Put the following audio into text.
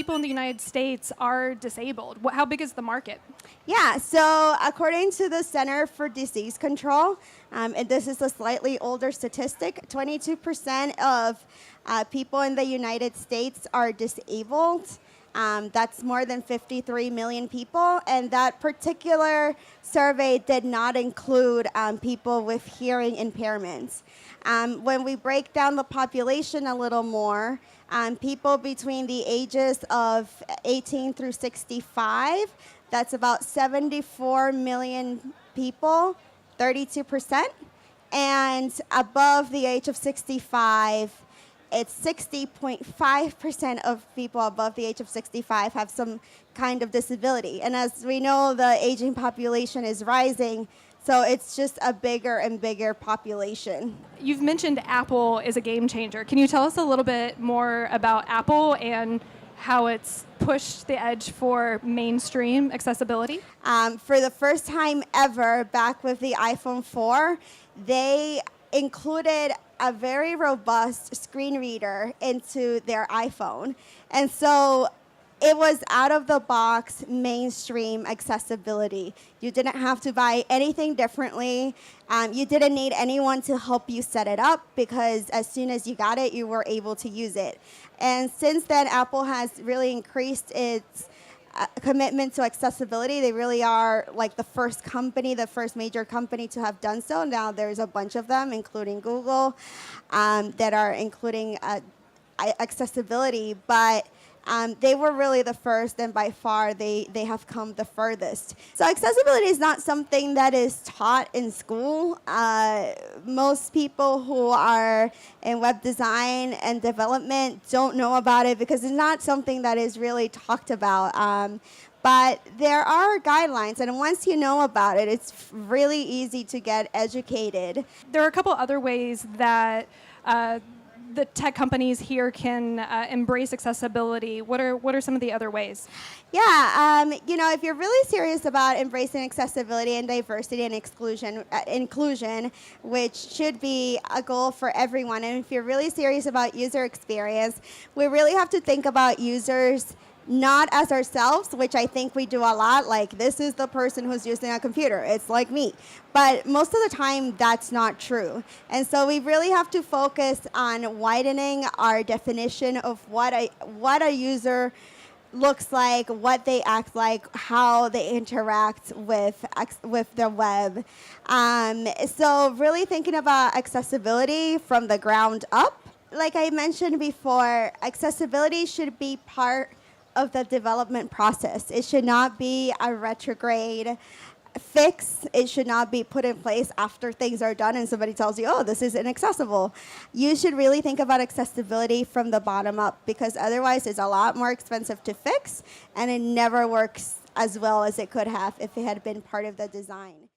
people in the United States are disabled? How big is the market? Yeah, so according to the Center for Disease Control, and this is a slightly older statistic, 22% of people in the United States are disabled. That's more than 53 million people, and that particular survey did not include people with hearing impairments. When we break down the population a little more, people between the ages of 18 through 65, that's about 74 million people, 32%. And above the age of 65, it's 60.5% of people above the age of 65 have some kind of disability. And as we know, the aging population is rising, so it's just a bigger and bigger population. You've mentioned Apple is a game changer. Can you tell us a little bit more about Apple and how it's pushed the edge for mainstream accessibility? For the first time ever, back with the iPhone 4, they included a very robust screen reader into their iPhone. And so it was out of the box mainstream accessibility. You didn't have to buy anything differently. You didn't need anyone to help you set it up because as soon as you got it, you were able to use it. And since then, Apple has really increased its commitment to accessibility. They really are like the first major company to have done so. Now there's a bunch of them, including Google, that are including accessibility, but they were really the first, and by far they have come the furthest. So accessibility is not something that is taught in school. Most people who are in web design and development don't know about it because it's not something that is really talked about. But there are guidelines, and once you know about it, it's really easy to get educated. There are a couple other ways that the tech companies here can embrace accessibility. What are some of the other ways? Yeah, if you're really serious about embracing accessibility and diversity and inclusion, which should be a goal for everyone, and if you're really serious about user experience, we really have to think about users not as ourselves, which I think we do a lot, like this is the person who's using a computer, it's like me. But most of the time, that's not true. And so we really have to focus on widening our definition of what a user looks like, what they act like, how they interact with the web. So really thinking about accessibility from the ground up. Like I mentioned before, accessibility should be part of the development process. It should not be a retrograde fix. It should not be put in place after things are done and somebody tells you, oh, this is inaccessible. You should really think about accessibility from the bottom up because otherwise it's a lot more expensive to fix and it never works as well as it could have if it had been part of the design.